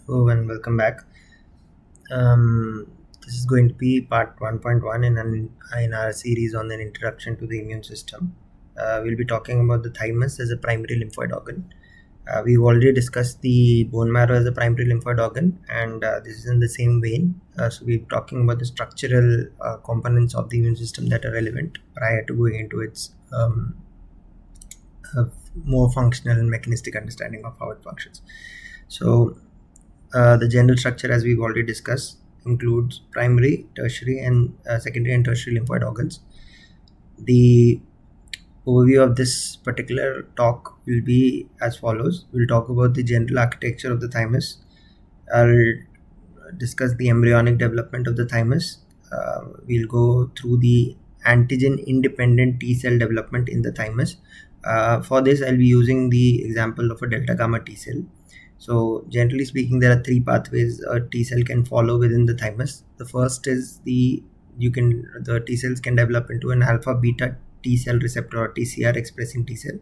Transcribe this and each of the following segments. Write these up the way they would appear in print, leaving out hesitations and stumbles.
Hello and welcome back. This is going to be part 1.1 in our series on an introduction to the immune system. We'll be talking about the thymus as a primary lymphoid organ. We've already discussed the bone marrow as a primary lymphoid organ, and this is in the same vein. So we're talking about the structural components of the immune system that are relevant prior to going into its more functional and mechanistic understanding of how it functions. So the general structure, as we've already discussed, includes primary, tertiary, and secondary and tertiary lymphoid organs. The overview of this particular talk will be as follows. We'll talk about the general architecture of the thymus. I'll discuss the embryonic development of the thymus. We'll go through the antigen independent T cell development in the thymus. For this, I'll be using the example of a delta gamma T cell. So generally speaking, there are three pathways a T cell can follow within the thymus. The first is the T cells can develop into an alpha beta T cell receptor or TCR expressing T cell.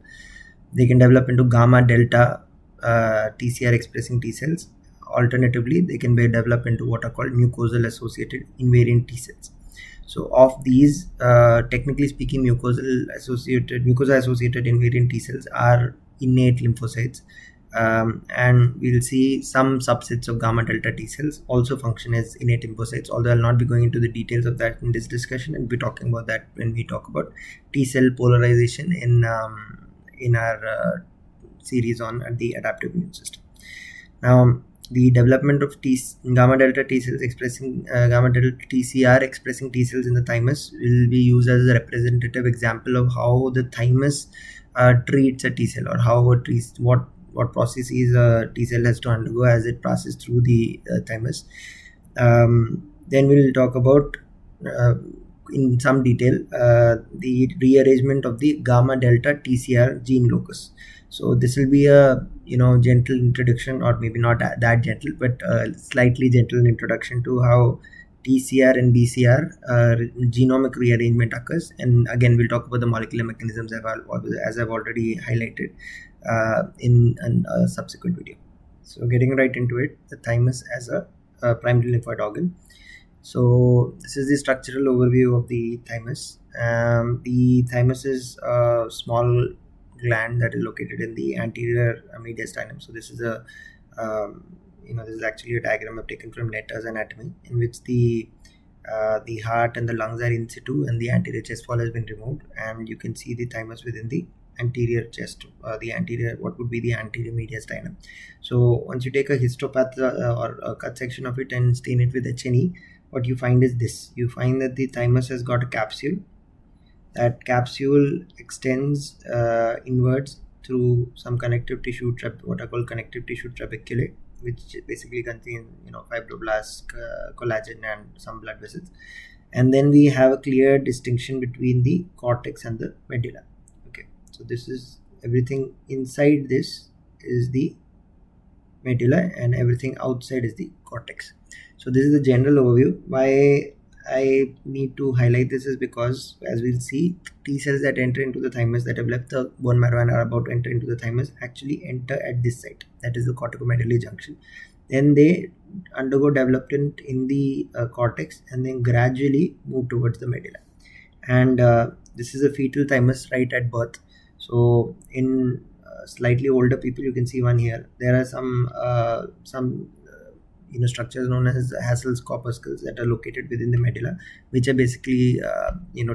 They can develop into gamma delta TCR expressing T cells. Alternatively, they can be developed into what are called mucosal associated invariant T cells. So of these, technically speaking, mucosa associated invariant T cells are innate lymphocytes. And we'll see some subsets of gamma delta T cells also function as innate lymphocytes, although I'll not be going into the details of that in this discussion. I'll be talking about that when we talk about T cell polarization in our series on the adaptive immune system. Now, the development of gamma delta T cells expressing gamma delta TCR expressing T cells in the thymus will be used as a representative example of how the thymus treats a T cell, or how what processes a T cell has to undergo as it passes through the thymus. Then we'll talk about in some detail the rearrangement of the gamma delta TCR gene locus. So this will be a gentle introduction, or maybe not that gentle, but slightly gentle introduction to how TCR and BCR genomic rearrangement occurs. And again, we'll talk about the molecular mechanisms as I've already highlighted in a subsequent video. So getting right into it, the thymus as a primary lymphoid organ. So this is the structural overview of the thymus. The thymus is a small gland that is located in the anterior mediastinum. So this is this is actually a diagram I've taken from Netter's anatomy, in which the heart and the lungs are in situ and the anterior chest wall has been removed, and you can see the thymus within the anterior chest, what would be the anterior mediastinum. So once you take a histopath or a cut section of it and stain it with HNE, what you find is this. You find that the thymus has got a capsule. That capsule extends inwards through some connective tissue, what are called connective tissue trabeculae, which basically contain fibroblasts, collagen, and some blood vessels. And then we have a clear distinction between the cortex and the medulla. Okay, so this is everything inside. This is the medulla, and everything outside is the cortex. So this is the general overview. Why I need to highlight this is because, as we'll see, T cells that enter into the thymus, that have left the bone marrow and are about to enter into the thymus, actually enter at this site, that is the corticomedullary junction. Then they undergo development in the cortex, and then gradually move towards the medulla. And this is a fetal thymus right at birth. So in slightly older people, you can see one here. There are some structures known as Hassel's corpuscles that are located within the medulla, which are basically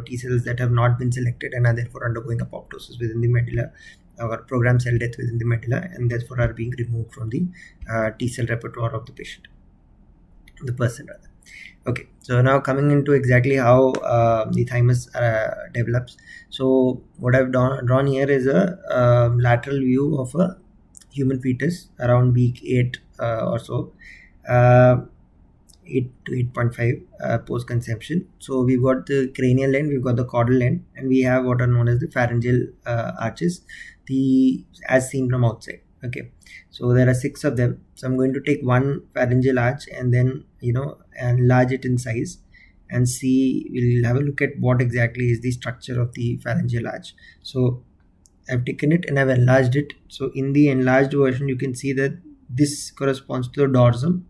T cells that have not been selected and are therefore undergoing apoptosis within the medulla, or programmed cell death within the medulla, and therefore are being removed from the T cell repertoire of the person rather. Okay, so now coming into exactly how the thymus develops. So what I've drawn here is a lateral view of a human fetus around week 8 or so. 8 to 8.5 post conception. So we've got the cranial end, we've got the caudal end, and we have what are known as the pharyngeal arches, as seen from outside. Okay, so there are 6 of them. So I'm going to take one pharyngeal arch and then enlarge it in size, and we'll have a look at what exactly is the structure of the pharyngeal arch. So I've taken it and I've enlarged it. So in the enlarged version, you can see that this corresponds to the dorsum,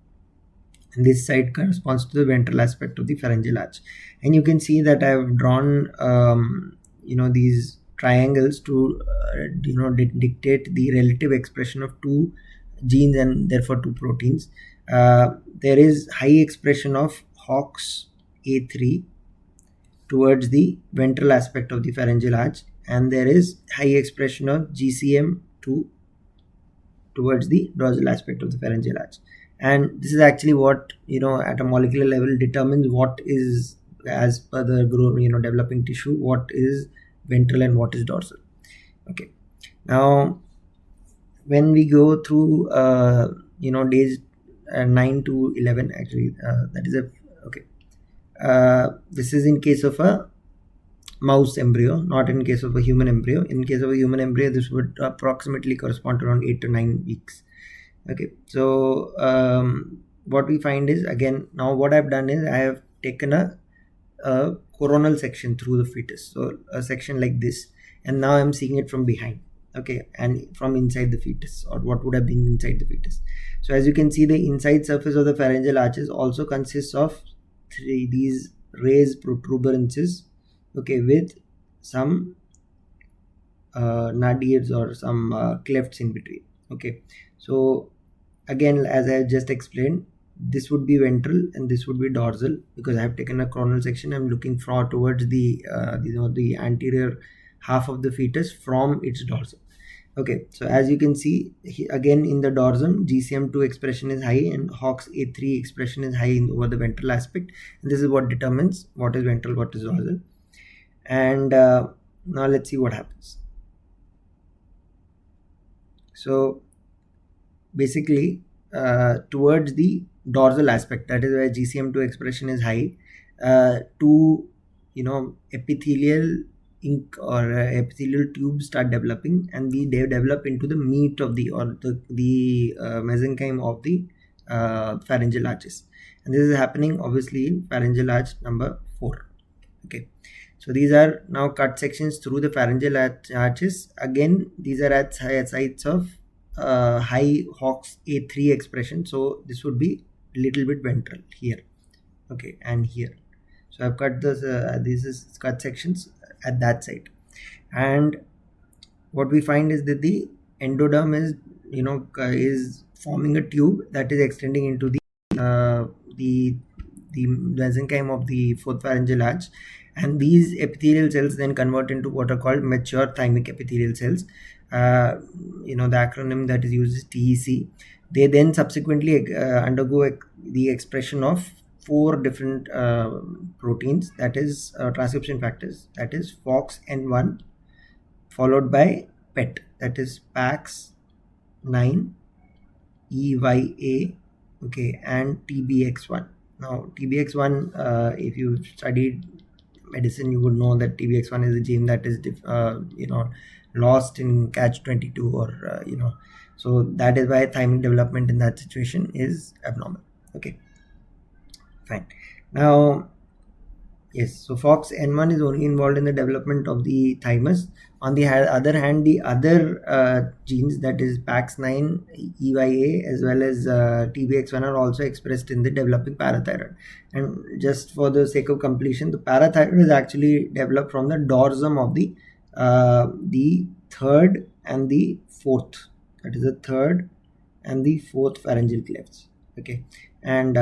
and this side corresponds to the ventral aspect of the pharyngeal arch. And you can see that I have drawn these triangles to dictate the relative expression of two genes and therefore two proteins. There is high expression of HOX-A3 towards the ventral aspect of the pharyngeal arch, and there is high expression of GCM2 towards the dorsal aspect of the pharyngeal arch. And this is actually what at a molecular level determines what is, as per the developing tissue, what is ventral and what is dorsal. Okay, now when we go through days 9 to 11, actually that is this is in case of a mouse embryo, not in case of a human embryo. In case of a human embryo, this would approximately correspond to around 8 to 9 weeks. Okay, so what we find is, again, now what I've done is I have taken a coronal section through the fetus, so a section like this, and now I'm seeing it from behind, okay, and from inside the fetus, or what would have been inside the fetus. So as you can see, the inside surface of the pharyngeal arches also consists of these raised protuberances, okay, with some nadirs or some clefts in between. Okay, so again, as I have just explained, this would be ventral and this would be dorsal, because I have taken a coronal section. I'm looking towards the the anterior half of the fetus from its dorsum. Okay, so as you can see, again in the dorsum, GCM2 expression is high and HOX-A3 expression is high over the ventral aspect, and this is what determines what is ventral, what is dorsal. And now let's see what happens. So basically, towards the dorsal aspect, that is where GCM2 expression is high, two epithelial ink or epithelial tubes start developing, and they develop into the meat of the mesenchyme of the pharyngeal arches, and this is happening obviously in pharyngeal arch number 4. Okay, so these are now cut sections through the pharyngeal arches. Again, these are at sites of high HOX-A3 expression, so this would be a little bit ventral here, okay, and here. So I've cut this these is cut sections at that site, and what we find is that the endoderm is is forming a tube that is extending into the mesenchyme of the fourth pharyngeal arch, and these epithelial cells then convert into what are called mature thymic epithelial cells. The acronym that is used is TEC. They then subsequently undergo the expression of 4 different proteins, that is transcription factors, that is FOXN1, followed by PET, that is PAX9, EYA, okay, and TBX1. Now TBX1, if you studied medicine, you would know that TBX1 is a gene that is lost in catch-22, or so that is why thymic development in that situation is abnormal. Okay, fine. Now yes, so FOXN1 is only involved in the development of the thymus. On the other hand, the other genes, that is PAX9, EYA, as well as TBX1, are also expressed in the developing parathyroid. And just for the sake of completion, the parathyroid is actually developed from the dorsum of the third and the fourth, that is the third and the fourth pharyngeal clefts. Okay, and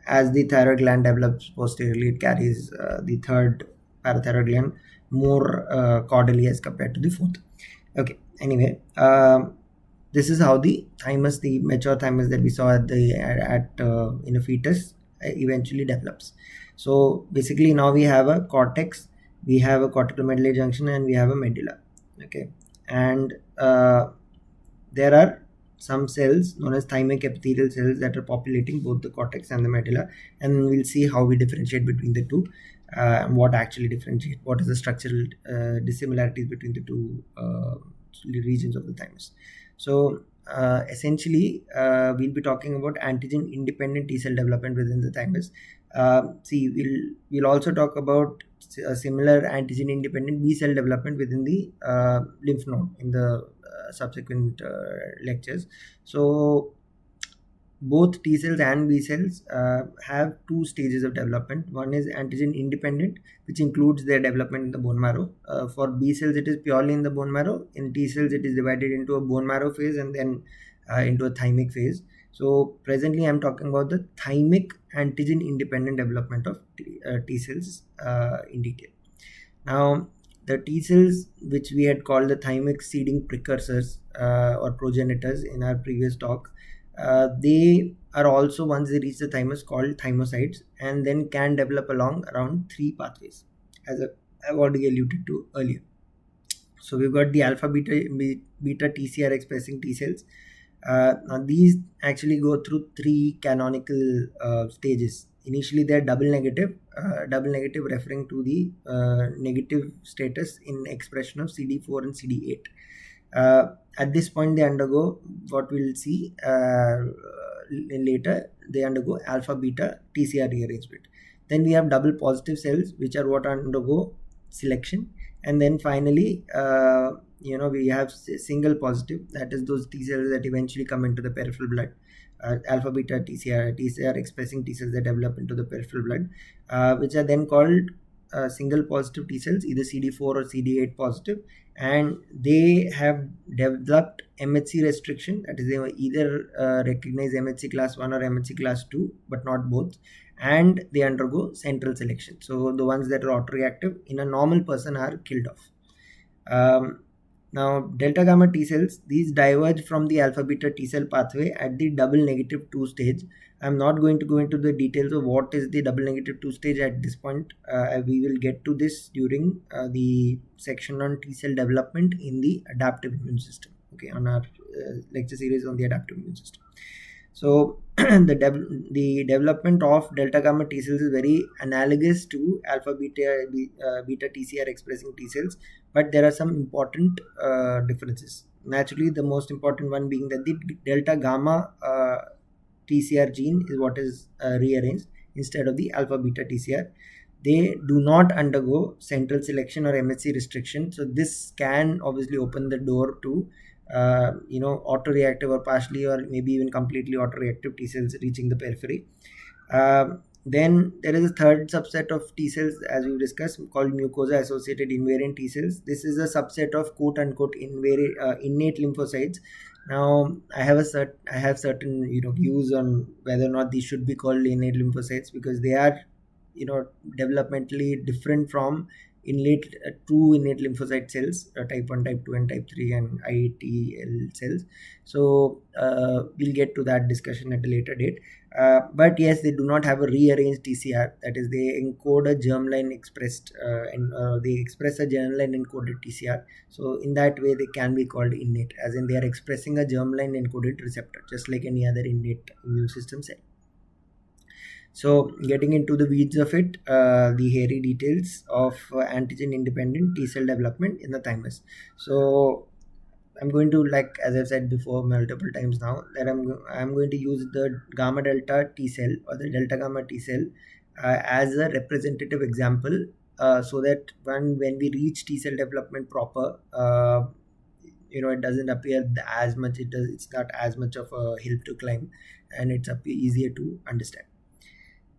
as the thyroid gland develops posteriorly, it carries the third parathyroid gland more caudally as compared to the fourth. Okay, anyway, this is how the thymus, the mature thymus that we saw in a fetus, eventually develops. So basically, now we have a cortex, we have a cortical medullary junction, and we have a medulla. Okay, and there are some cells known as thymic epithelial cells that are populating both the cortex and the medulla, and we'll see how we differentiate between the two, and what actually differentiate, what is the structural dissimilarities between the two regions of the thymus. So essentially, we'll be talking about antigen independent T cell development within the thymus. We'll also talk about a similar antigen independent B cell development within the lymph node in the subsequent lectures. So both T cells and B cells have two stages of development. One is antigen independent, which includes their development in the bone marrow. For B cells, it is purely in the bone marrow. In T cells, it is divided into a bone marrow phase and then into a thymic phase. So presently, I'm talking about the thymic antigen independent development of T cells in detail. Now, the T cells, which we had called the thymic seeding precursors or progenitors in our previous talk, they are also, once they reach the thymus, called thymocytes, and then can develop along around 3 pathways, as I've already alluded to earlier. So we've got the alpha beta TCR expressing T cells. Now these actually go through 3 canonical stages. Initially, they're double negative referring to the negative status in expression of CD4 and CD8. At this point, they undergo what we'll see later. They undergo alpha beta TCR rearrangement. Then we have double positive cells, which are what undergo selection, and then finally we have single positive, that is those T cells that eventually come into the peripheral blood. Alpha beta TCR expressing T cells that develop into the peripheral blood, which are then called single positive T cells, either CD4 or CD8 positive, and they have developed MHC restriction, that is, they either recognize MHC class 1 or MHC class 2, but not both, and they undergo central selection. So the ones that are autoreactive in a normal person are killed off. Now, delta gamma T cells, these diverge from the alpha beta T cell pathway at the double negative 2 stage. I'm not going to go into the details of what is the double negative 2 stage at this point. We will get to this during the section on T cell development in the adaptive immune system, okay, on our lecture series on the adaptive immune system. So the development of delta gamma T cells is very analogous to alpha beta TCR expressing T cells, but there are some important differences. Naturally, the most important one being that the delta gamma TCR gene is what is rearranged instead of the alpha beta TCR. They do not undergo central selection or MHC restriction, so this can obviously open the door to autoreactive or partially or maybe even completely autoreactive T cells reaching the periphery. Then there is a third subset of T cells, as we discussed, called mucosa associated invariant T cells. This is a subset of quote unquote innate lymphocytes. Now I have certain views on whether or not these should be called innate lymphocytes, because they are developmentally different from true innate lymphocyte cells, type 1, type 2 and type 3 and ITL cells. So we'll get to that discussion at a later date, but yes, they do not have a rearranged TCR, that is, they encode a germline expressed and they express a germline encoded TCR. So in that way they can be called innate, as in they are expressing a germline encoded receptor just like any other innate immune system cell. So getting into the weeds of it, the hairy details of antigen independent T cell development in the thymus. So I'm going to, like as I've said before multiple times now, that I'm going to use the gamma delta T cell or the delta gamma T cell as a representative example, so that when we reach T cell development proper, it doesn't appear as much. It's not as much of a hill to climb, and it's easier to understand.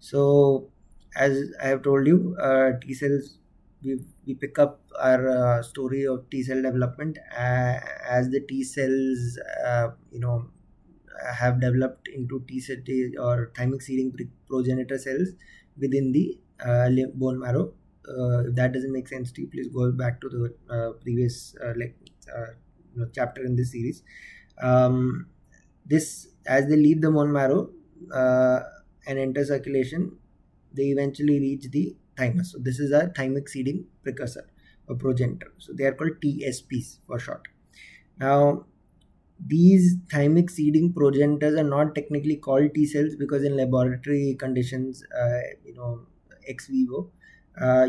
So as I have told you, T cells, we pick up our story of T cell development as the T cells have developed into T cell or thymic seeding progenitor cells within the bone marrow. If that doesn't make sense to you, please go back to the previous chapter in this series. This, as they leave the bone marrow and enter circulation, they eventually reach the thymus. So this is a thymic seeding precursor or progenitor. So they are called TSPs for short. Now, these thymic seeding progenitors are not technically called T cells, because in laboratory conditions, ex vivo,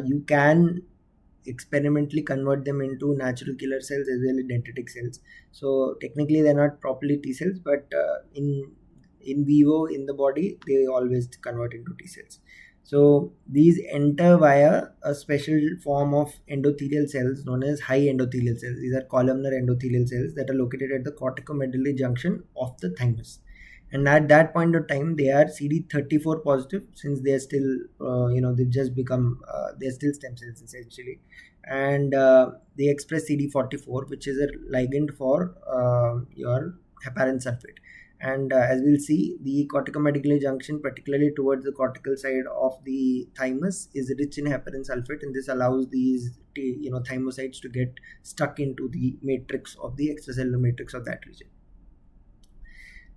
you can experimentally convert them into natural killer cells as well as dendritic cells. So technically they're not properly T cells, but in vivo in the body they always convert into T cells. So these enter via a special form of endothelial cells known as high endothelial cells. These are columnar endothelial cells that are located at the corticomedullary junction of the thymus. And at that point of time, they are CD34 positive, since they are still, they've just become, they're still stem cells essentially. And they express CD44, which is a ligand for your heparin sulfate. And as we'll see, the corticomedullary junction, particularly towards the cortical side of the thymus, is rich in heparin sulfate, and this allows these thymocytes to get stuck into the matrix of the extracellular matrix of that region.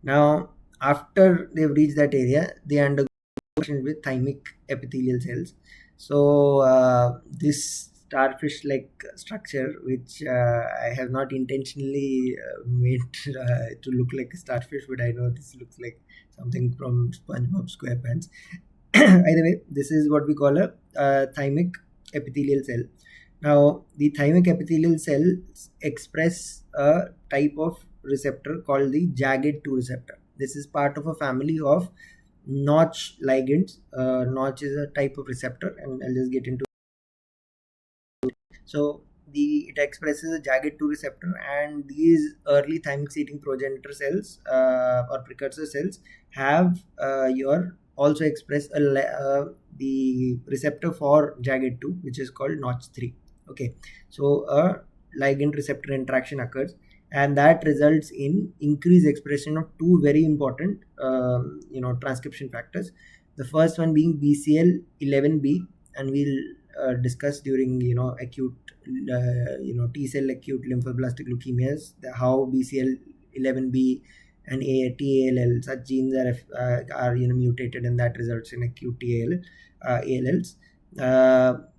Now, after they've reached that area, they undergo with thymic epithelial cells. So this starfish-like structure, which I have not intentionally made to look like a starfish, but I know this looks like something from SpongeBob SquarePants. Either way, this is what we call a thymic epithelial cell. Now, the thymic epithelial cells express a type of receptor called the gd2 receptor. This is part of a family of notch ligands. Notch is a type of receptor, and I'll just get into it. So it expresses a gd2 receptor, and these early thymic seeding progenitor cells or precursor cells have also express the receptor for gd2, which is called notch3. Okay, so a ligand receptor interaction occurs, and that results in increased expression of two very important transcription factors. The first one being BCL11B, and we'll discuss during acute T cell acute lymphoblastic leukemias how BCL11B and TALL, such genes are mutated, and that results in acute ALLs.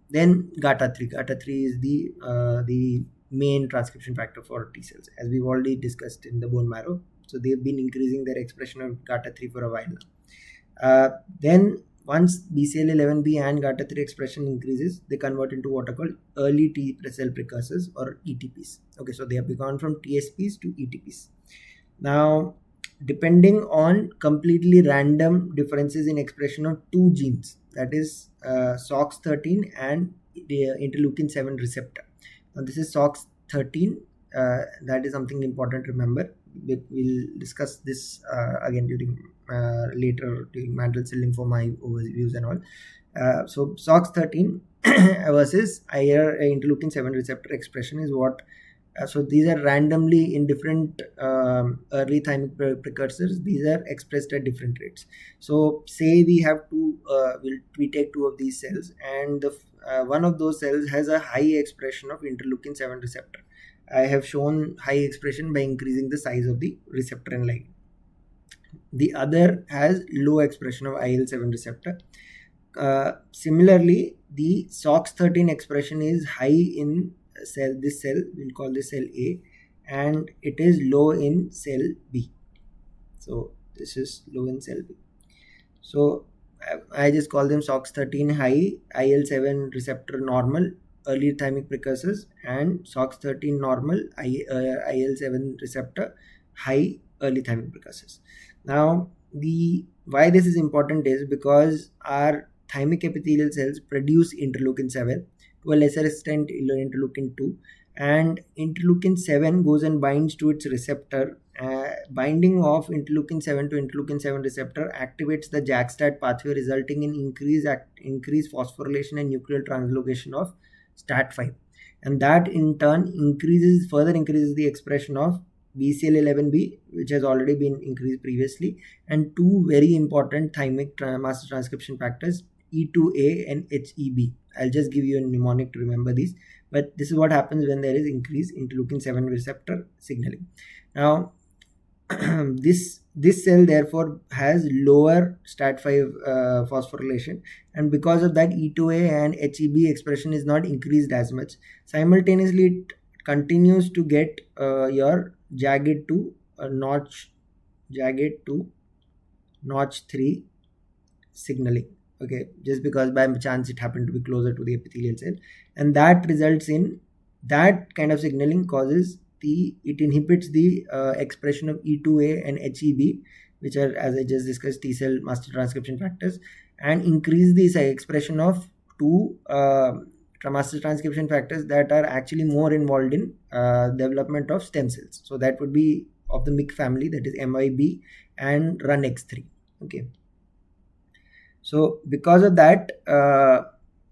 Then GATA3. GATA3 is the main transcription factor for T cells, as we've already discussed in the bone marrow. So they've been increasing their expression of GATA3 for a while now. Then once BCL11B and GATA3 expression increases, they convert into what are called early T cell precursors, or ETPs. Okay, so they have gone from TSPs to ETPs. Now, depending on completely random differences in expression of two genes, that is SOX13 and the interleukin-7 receptor. Now, this is SOX13. That is something important to remember. We'll discuss this again during later during mantle cell lymphoma overviews and all. So SOX13 versus interleukin-7 receptor expression is what. So these are randomly in different early thymic precursors. These are expressed at different rates. So say we have we take two of these cells, and one of those cells has a high expression of interleukin-7 receptor. I have shown high expression by increasing the size of the receptor and ligand. The other has low expression of IL-7 receptor. Similarly, the SOX13 expression is high in this cell, we'll call this cell A, and it is low in cell B. So this is low in cell B. So I just call them SOX13 high, IL-7 receptor normal, early thymic precursors, and SOX13 normal, IL-7 receptor high, early thymic precursors. Now, why this is important is because our thymic epithelial cells produce interleukin-7, to a lesser extent interleukin-2, and interleukin-7 goes and binds to its receptor. Binding of interleukin-7 to interleukin-7 receptor activates the JAK-STAT pathway, resulting in increased phosphorylation and nuclear translocation of STAT5, and that in turn further increases the expression of BCL11B, which has already been increased previously, and two very important thymic master transcription factors, E2A and HEB. I'll just give you a mnemonic to remember these, but this is what happens when there is increased interleukin-7 receptor signaling. Now, this cell therefore has lower STAT5 phosphorylation, and because of that, E2A and HEB expression is not increased as much. Simultaneously, it continues to get your JAG2 notch 3 signaling. okay, just because by chance it happened to be closer to the epithelial cell, and that results in that kind of signaling causes it inhibits the expression of E2A and HEB, which are, as I just discussed, T cell master transcription factors, and increase the expression of two master transcription factors that are actually more involved in development of stem cells. So that would be of the MYC family, that is MYB and RUNX3. Okay, so because of that,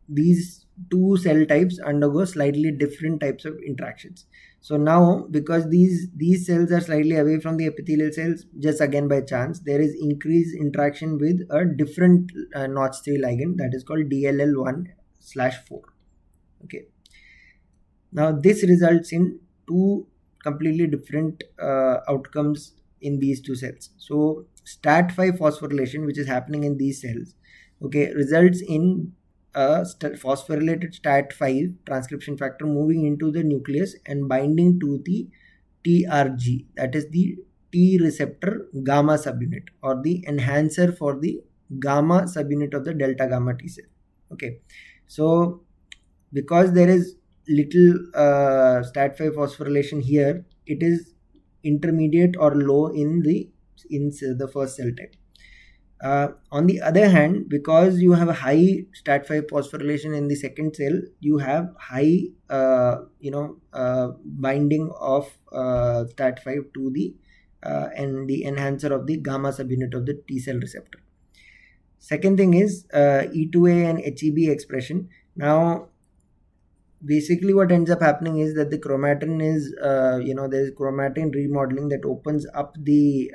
these two cell types undergo slightly different types of interactions. So now, because these cells are slightly away from the epithelial cells, just again by chance, there is increased interaction with a different Notch3 ligand, that is called DLL1/4. Okay, now this results in two completely different outcomes in these two cells. So STAT5 phosphorylation, which is happening in these cells, okay, results in a phosphorylated STAT5 transcription factor moving into the nucleus and binding to the TRG, that is the T receptor gamma subunit, or the enhancer for the gamma subunit of the delta gamma T cell. Okay, so because there is little STAT5 phosphorylation here, it is intermediate or low in the first cell type. On the other hand, because you have a high STAT5 phosphorylation in the second cell, you have high binding of STAT5 to the and the enhancer of the gamma subunit of the T cell receptor. Second thing is E2A and HEB expression. Now basically what ends up happening is that the chromatin is there is chromatin remodeling that opens up the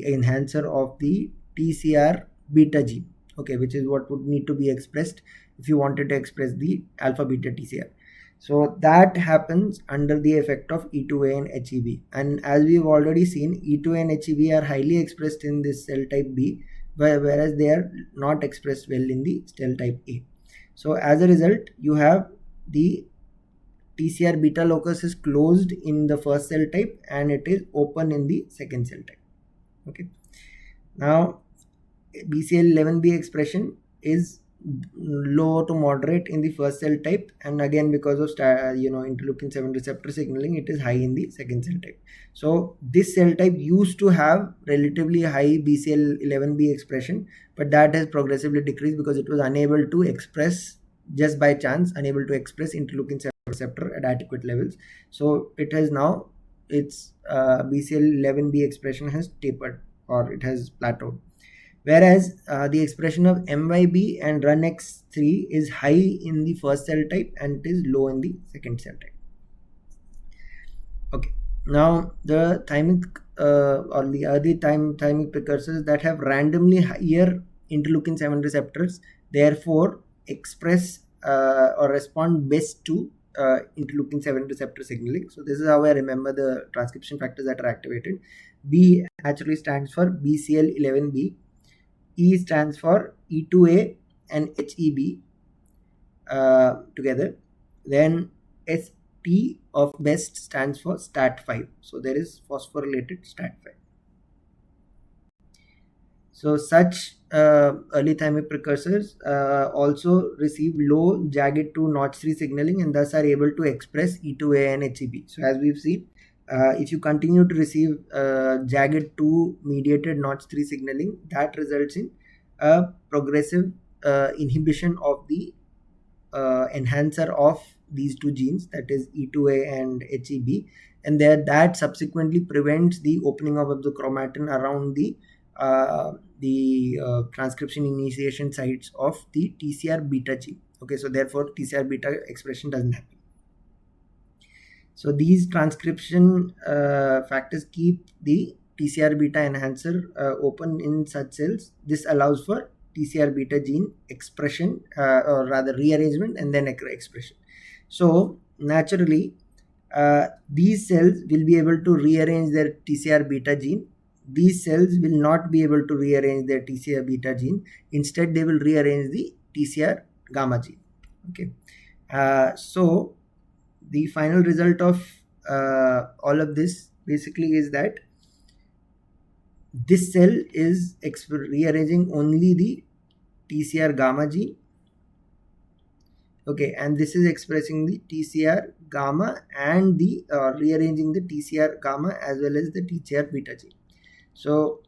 enhancer of the TCR beta gene, okay, which is what would need to be expressed if you wanted to express the alpha beta TCR. So that happens under the effect of E2A and HEB, and as we've already seen, E2A and HEB are highly expressed in this cell type B, whereas they are not expressed well in the cell type A. So as a result, you have the TCR beta locus is closed in the first cell type and it is open in the second cell type. Okay, now BCL11B expression is low to moderate in the first cell type, and again because of interleukin 7 receptor signaling, it is high in the second cell type. So this cell type used to have relatively high BCL11B expression, but that has progressively decreased because it was unable to express, just by chance unable to express interleukin 7 receptor at adequate levels. So it has now, its BCL11B expression has tapered, or it has plateaued, whereas the expression of MYB and RUNX3 is high in the first cell type and it is low in the second cell type. Okay, now the thymic or the other thymic precursors that have randomly higher interleukin 7 receptors therefore express or respond best to interleukin 7 receptor signaling. So this is how I remember the transcription factors that are activated. B actually stands for BCL11B, E stands for E2A and HEB together, then ST of best stands for STAT5, so there is phosphorylated STAT5. So such early thymic precursors also receive low jagged 2 Notch3 signaling and thus are able to express E2A and HEB. So as we've seen, if you continue to receive jagged 2 mediated Notch3 signaling, that results in a progressive inhibition of the enhancer of these two genes, that is E2A and HEB, and that subsequently prevents the opening of the chromatin around the transcription initiation sites of the TCR beta gene. Okay, so therefore TCR beta expression doesn't happen. So these transcription factors keep the TCR beta enhancer open in such cells. This allows for TCR beta gene expression or rather rearrangement and then expression. So naturally these cells will be able to rearrange their TCR beta gene. These cells will not be able to rearrange their TCR beta gene. Instead, they will rearrange the TCR gamma gene. Okay, so the final result of all of this basically is that this cell is rearranging only the TCR gamma gene. Okay, and this is expressing the TCR gamma and the rearranging the TCR gamma as well as the TCR beta gene. So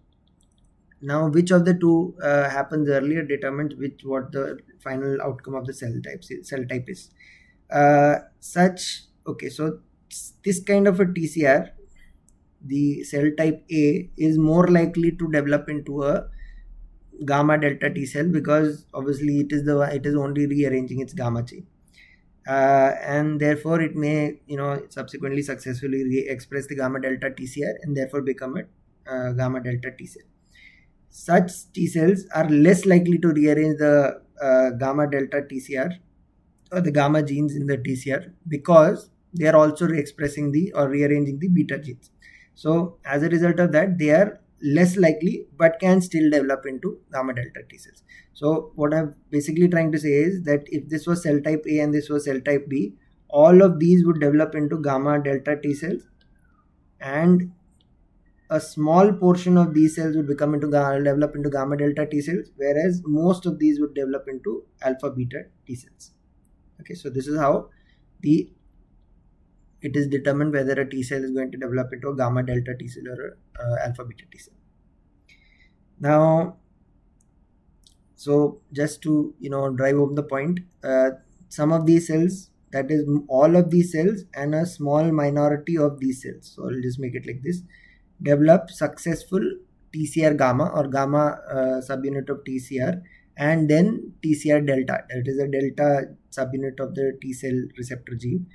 now which of the two happens earlier determines what the final outcome of the cell type is. Okay, so this kind of a TCR, the cell type A, is more likely to develop into a gamma delta T cell, because obviously it is only rearranging its gamma chain, and therefore it may subsequently successfully re-express the gamma delta TCR and therefore become a gamma delta T cell. Such T cells are less likely to rearrange the gamma delta TCR or the gamma genes in the TCR, because they are also expressing or rearranging the beta genes. So as a result of that, they are less likely but can still develop into gamma delta T cells. So what I'm basically trying to say is that if this was cell type A and this was cell type B, all of these would develop into gamma delta T cells, and a small portion of these cells would develop into gamma delta T cells, whereas most of these would develop into alpha beta T cells. Okay, so this is how it is determined whether a T cell is going to develop into a gamma delta T cell or a alpha beta T cell. Now, so just to drive home the point, some of these cells, that is all of these cells and a small minority of these cells, so I'll just make it like this, develop successful TCR gamma or gamma subunit of TCR, and then TCR delta, that is a delta subunit of the T cell receptor gene,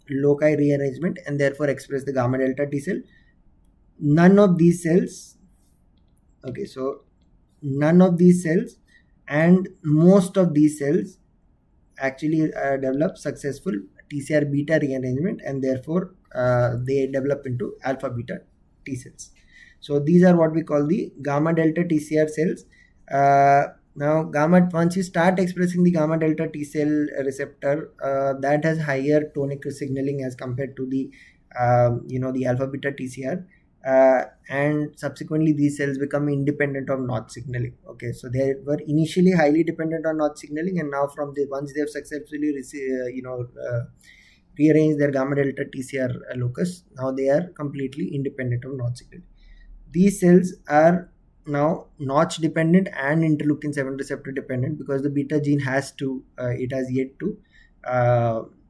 loci rearrangement, and therefore express the gamma delta T cell. None of these cells, okay, so none of these cells and most of these cells actually develop successful TCR beta rearrangement, and therefore they develop into alpha beta T cells. So these are what we call the gamma delta TCR cells. Now once you start expressing the gamma delta T cell receptor, that has higher tonic signaling as compared to the the alpha beta TCR, and subsequently these cells become independent of Notch signaling. Okay, so they were initially highly dependent on Notch signaling, and now once they have successfully rearranged their gamma delta TCR locus, now they are completely independent of Notch signaling. These cells are now Notch dependent and interleukin 7 receptor dependent, because the beta gene has yet to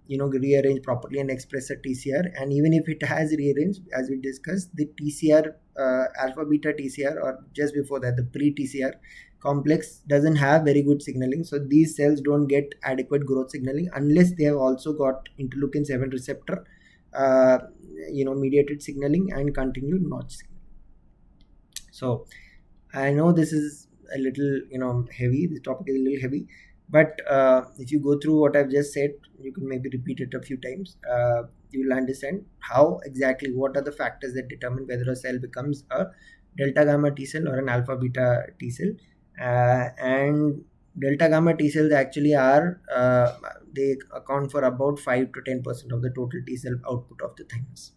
rearrange properly and express a TCR. And even if it has rearranged, as we discussed, the TCR alpha beta TCR, or just before that the pre-TCR complex, doesn't have very good signaling. So these cells don't get adequate growth signaling unless they have also got interleukin 7 receptor mediated signaling and continued Notch signaling. So I know this is a little heavy, this topic is a little heavy, but if you go through what I've just said, you can maybe repeat it a few times, you will understand what are the factors that determine whether a cell becomes a delta gamma T cell or an alpha beta T cell. And delta gamma T cells actually they account for about 5 to 10% of the total T cell output of the thymus.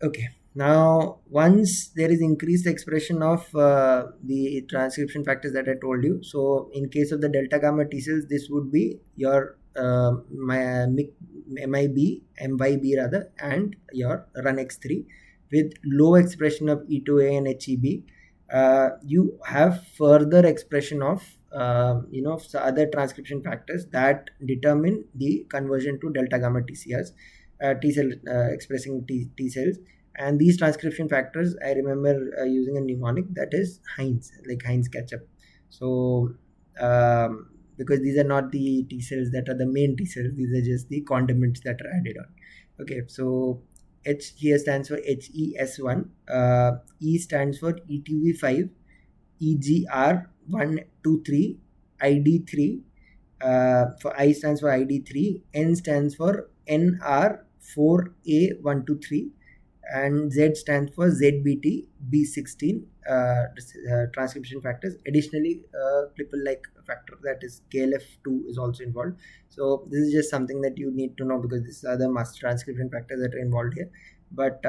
Okay, now once there is increased expression of the transcription factors that I told you, so in case of the delta gamma T cells, this would be your MYB rather, and your RUNX3 with low expression of E2A and HEB. You have further expression of other transcription factors that determine the conversion to delta gamma TCRs, T cell expressing T cells. And these transcription factors, I remember using a mnemonic, that is Heinz, like Heinz ketchup. So because these are not the T cells that are the main T cells, these are just the condiments that are added on. Okay, so H here stands for HES1, E stands for ETV5, EGR123, ID3, for I stands for ID3, N stands for NR4A123, and Z stands for ZBT B16 transcription factors. Additionally, triple-like factor, that is KLF2, is also involved. So this is just something that you need to know, because these are the must transcription factors that are involved here. but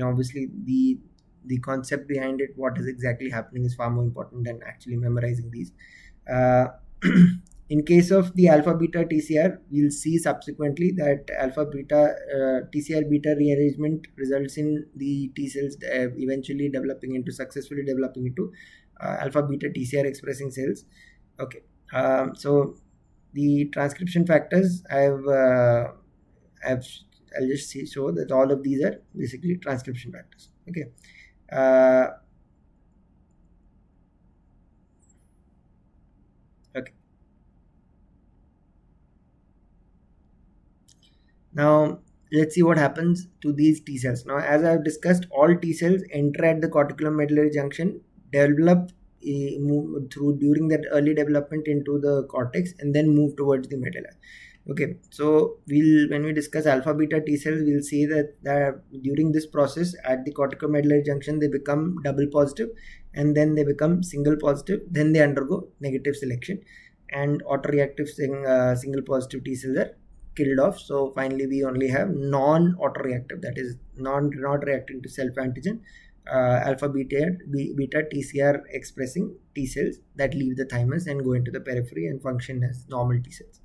obviously the concept behind it, what is exactly happening, is far more important than actually memorizing these. uh, in case of the alpha beta TCR, we'll see subsequently that alpha beta TCR beta rearrangement results in the T cells eventually successfully developing into alpha beta TCR expressing cells. Okay. So the transcription factors I'll just show that all of these are basically transcription factors. Okay. Okay. Now let's see what happens to these T cells. Now, as I've discussed, all T cells enter at the corticomedullary junction, develop move through during that early development into the cortex, and then move towards the medulla. Okay, so when we discuss alpha beta T cells, we'll see that during this process at the corticomedullary junction, they become double positive, and then they become single positive, then they undergo negative selection, and autoreactive single positive T cells are killed off. So finally we only have non-autoreactive, that is not reacting to self antigen, alpha beta TCR expressing T cells that leave the thymus and go into the periphery and function as normal T cells.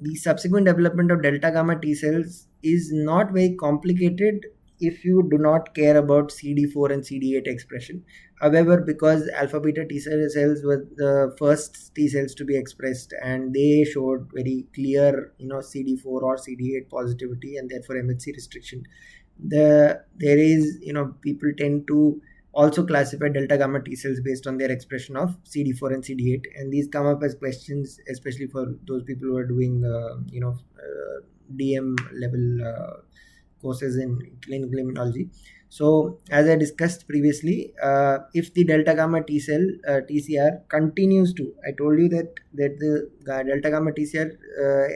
The subsequent development of delta gamma T cells is not very complicated if you do not care about CD4 and CD8 expression. However, because alpha beta T cells were the first T cells to be expressed, and they showed very clear CD4 or CD8 positivity, and therefore MHC restriction, there is people tend to also classify delta gamma T cells based on their expression of CD4 and CD8, and these come up as questions, especially for those people who are doing DM level courses in clinical immunology. So as I discussed previously, if the delta gamma T cell TCR continues to, I told you that the delta gamma TCR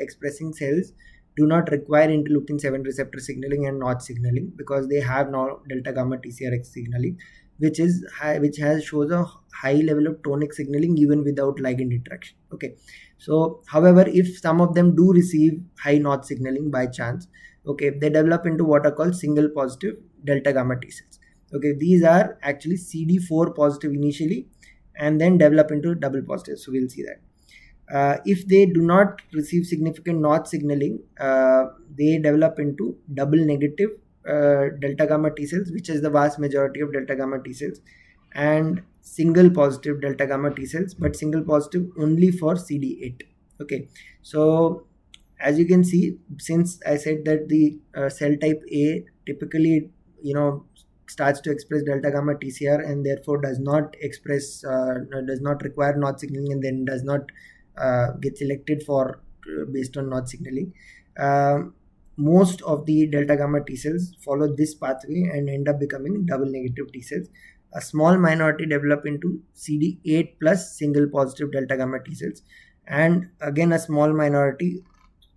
expressing cells do not require interleukin 7 receptor signaling and Notch signaling, because they have now delta gamma TCRX signaling, which shows a high level of tonic signaling even without ligand interaction. Okay, so however, if some of them do receive high Notch signaling by chance, okay, they develop into what are called single positive delta gamma T cells. Okay, these are actually CD4 positive initially and then develop into double positive. So we'll see that. If they do not receive significant Notch signaling, they develop into double negative delta gamma T cells, which is the vast majority of delta gamma T cells, and single positive delta gamma T cells, but single positive only for CD8. Okay, so as you can see, since I said that the cell type A typically starts to express delta gamma TCR and therefore does not require Notch signaling, and then does not get selected for based on Notch signaling. Most of the delta gamma T cells follow this pathway and end up becoming double negative T cells. A small minority develop into CD8 plus single positive delta gamma T cells, and again a small minority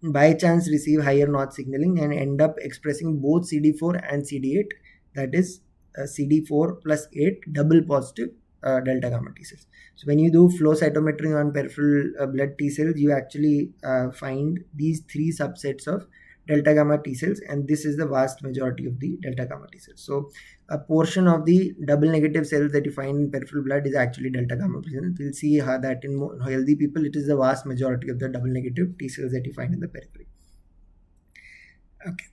by chance receive higher Notch signaling and end up expressing both CD4 and CD8, that is CD4 plus 8 double positive delta gamma T cells. So when you do flow cytometry on peripheral blood T cells, you actually find these three subsets of delta gamma T cells, and this is the vast majority of the delta gamma T cells. So a portion of the double negative cells that you find in peripheral blood is actually delta gamma T cells. We'll see how that in healthy people, it is the vast majority of the double negative T cells that you find in the periphery. Okay.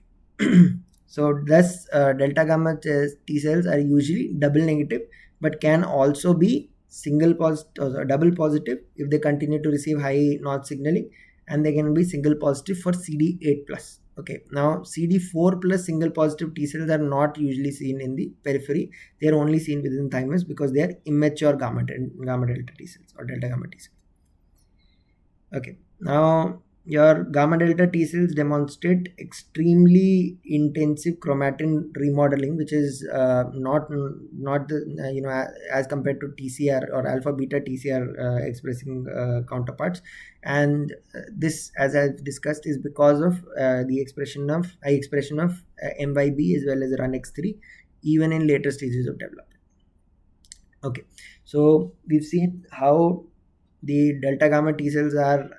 So thus delta gamma T cells are usually double negative, but can also be single positive or double positive if they continue to receive high Notch signaling, and they can be single positive for CD8 plus. Okay, now CD4 plus single positive T cells are not usually seen in the periphery. They are only seen within thymus because they are immature gamma delta T cells or delta gamma T cells. Okay, now your gamma delta T cells demonstrate extremely intensive chromatin remodeling, which is not the as compared to TCR or alpha beta TCR expressing counterparts, and this, as I've discussed, is because of the high expression of MYB as well as RUNX3 even in later stages of development. Okay, so we've seen how the delta gamma T cells are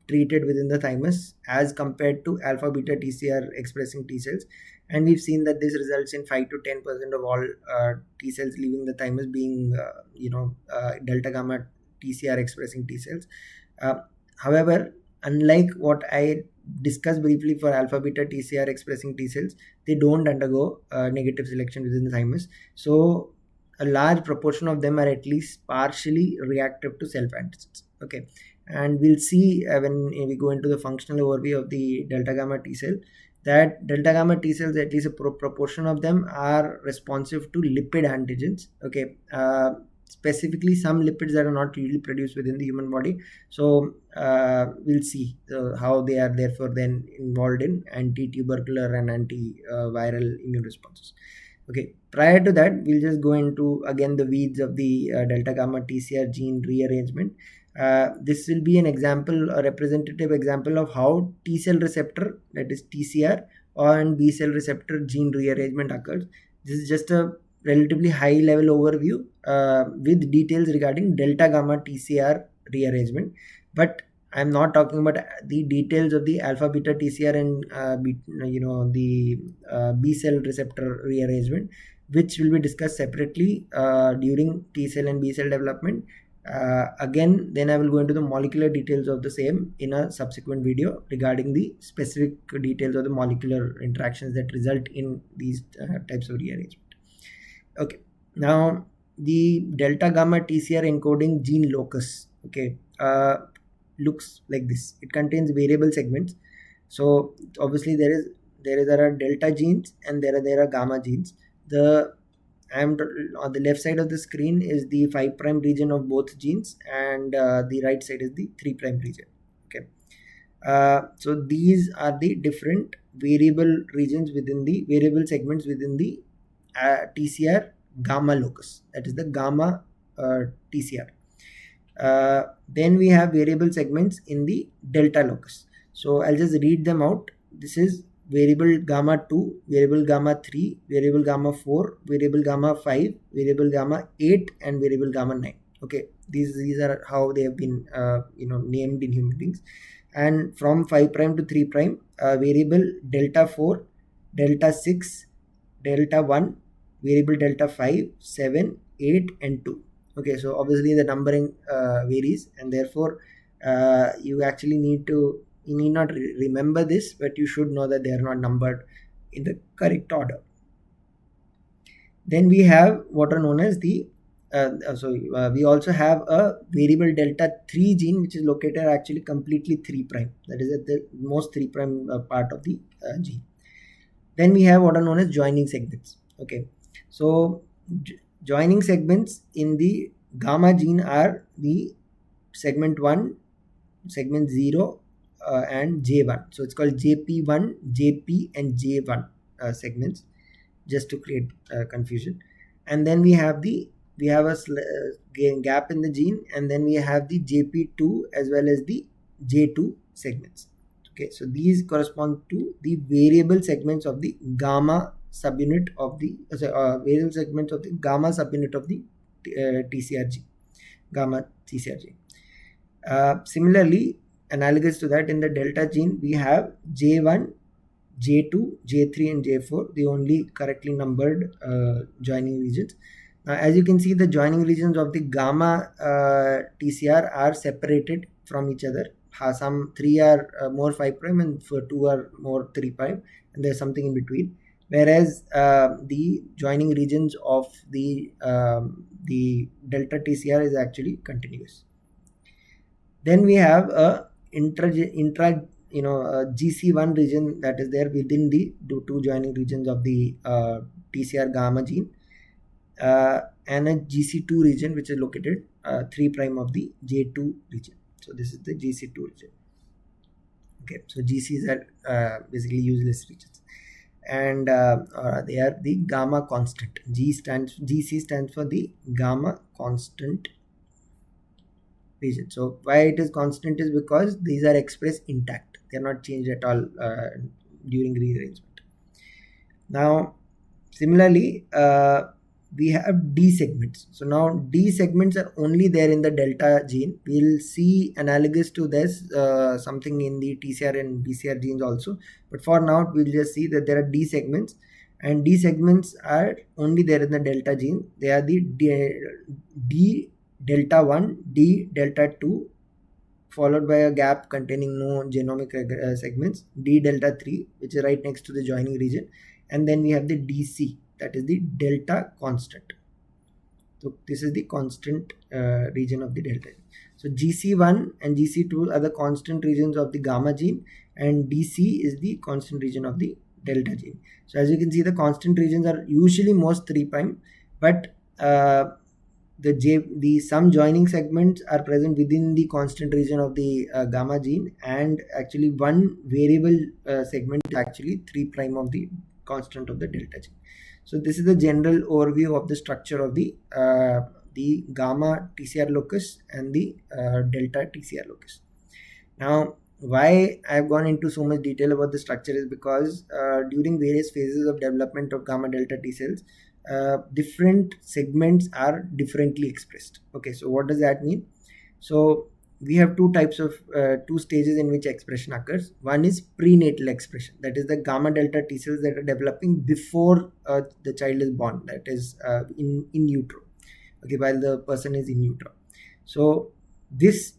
treated within the thymus as compared to alpha beta TCR expressing T cells, and we've seen that this results in 5 to 10% of all T cells leaving the thymus being delta gamma TCR expressing T cells. However, unlike what I discussed briefly for alpha beta TCR expressing T cells, they don't undergo negative selection within the thymus. So a large proportion of them are at least partially reactive to self antigens. Okay, and we'll see when we go into the functional overview of the delta gamma T cell, that delta gamma T cells, at least a proportion of them, are responsive to lipid antigens. Okay, specifically some lipids that are not usually produced within the human body. So we'll see how they are therefore then involved in anti-tubercular and antiviral immune responses. Okay, prior to that, we'll just go into again the weeds of the delta gamma TCR gene rearrangement. This will be an example, a representative example of how T cell receptor, that is TCR, and B cell receptor gene rearrangement occurs. This is just a relatively high level overview with details regarding delta gamma TCR rearrangement, but I'm not talking about the details of the alpha beta TCR and the B cell receptor rearrangement, which will be discussed separately during T cell and B cell development. Again, then I will go into the molecular details of the same in a subsequent video regarding the specific details of the molecular interactions that result in these types of rearrangement. Okay, now the delta gamma TCR encoding gene locus, okay, looks like this. It contains variable segments. So obviously there are delta genes and there are gamma genes. On the left side of the screen is the 5' region of both genes, and the right side is the 3' region. Okay, so these are the different variable regions within the variable segments within the TCR gamma locus, that is the gamma TCR. Then we have variable segments in the delta locus. So I'll just read them out. This is variable gamma 2, variable gamma 3, variable gamma 4, variable gamma 5, variable gamma 8, and variable gamma 9. Okay, these are how they have been named in human beings. And from 5' to 3', variable delta 4, delta 6, delta 1, variable delta 5, 7, 8, and 2. Okay, so obviously the numbering varies, and therefore you actually need not remember this, but you should know that they are not numbered in the correct order. Then we have what are known as the we also have a variable delta 3 gene, which is located actually completely 3', that is at the most 3' part of the gene. Then we have what are known as joining segments. Okay, so joining segments in the gamma gene are the segment 1, segment 0, and J1. So it's called JP1, JP, and J1 segments, just to create confusion. And then we have a gap in the gene, and then we have the JP2 as well as the J2 segments. Okay, so these correspond to the variable segments of the gamma subunit of the variable segments of the gamma subunit of the TCR gene, gamma TCR gene. Similarly, analogous to that, in the delta gene we have J1, J2, J3, and J4, the only correctly numbered joining regions. Now, as you can see, the joining regions of the gamma TCR are separated from each other. Some 3 are more 5' and 2 are more 3', and there's something in between. Whereas the joining regions of the delta TCR is actually continuous. Then we have a GC1 region that is there within the two joining regions of the TCR gamma gene, and a GC2 region which is located 3' of the J2 region. So this is the GC2 region. Okay, so GCs are basically useless regions, and they are the gamma constant. GC stands for the gamma constant region. So why it is constant is because these are expressed intact. They are not changed at all during rearrangement. Now, similarly, we have D segments. So now D segments are only there in the delta gene. We'll see analogous to this something in the TCR and BCR genes also, but for now we'll just see that there are D segments, and D segments are only there in the delta gene. They are the D delta 1, D delta 2, followed by a gap containing no genomic segments, D delta 3, which is right next to the joining region, and then we have the DC, that is the delta constant. So this is the constant region of the delta. So GC1 and GC2 are the constant regions of the gamma gene, and DC is the constant region of the delta gene. So as you can see, the constant regions are usually most 3', but some joining segments are present within the constant region of the gamma gene, and actually one variable segment is actually 3' of the constant of the delta gene. So this is the general overview of the structure of the gamma TCR locus and the delta TCR locus. Now, why I've gone into so much detail about the structure is because during various phases of development of gamma delta T cells, different segments are differently expressed. Okay, so what does that mean? So we have two types of two stages in which expression occurs. One is prenatal expression, that is the gamma delta T cells that are developing before the child is born, that is in utero, okay, while the person is in utero. So this,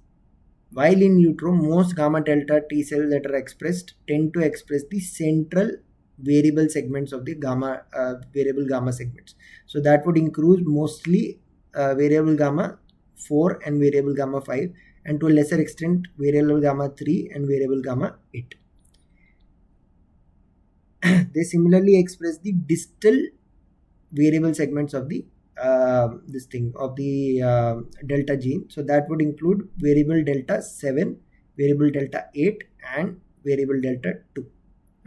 while in utero, most gamma delta T cells that are expressed tend to express the central variable segments of the gamma variable gamma segments. So that would include mostly variable gamma 4 and variable gamma 5, and to a lesser extent variable gamma 3 and variable gamma 8. They similarly express the distal variable segments of the delta gene. So that would include variable delta 7, variable delta 8, and variable delta 2.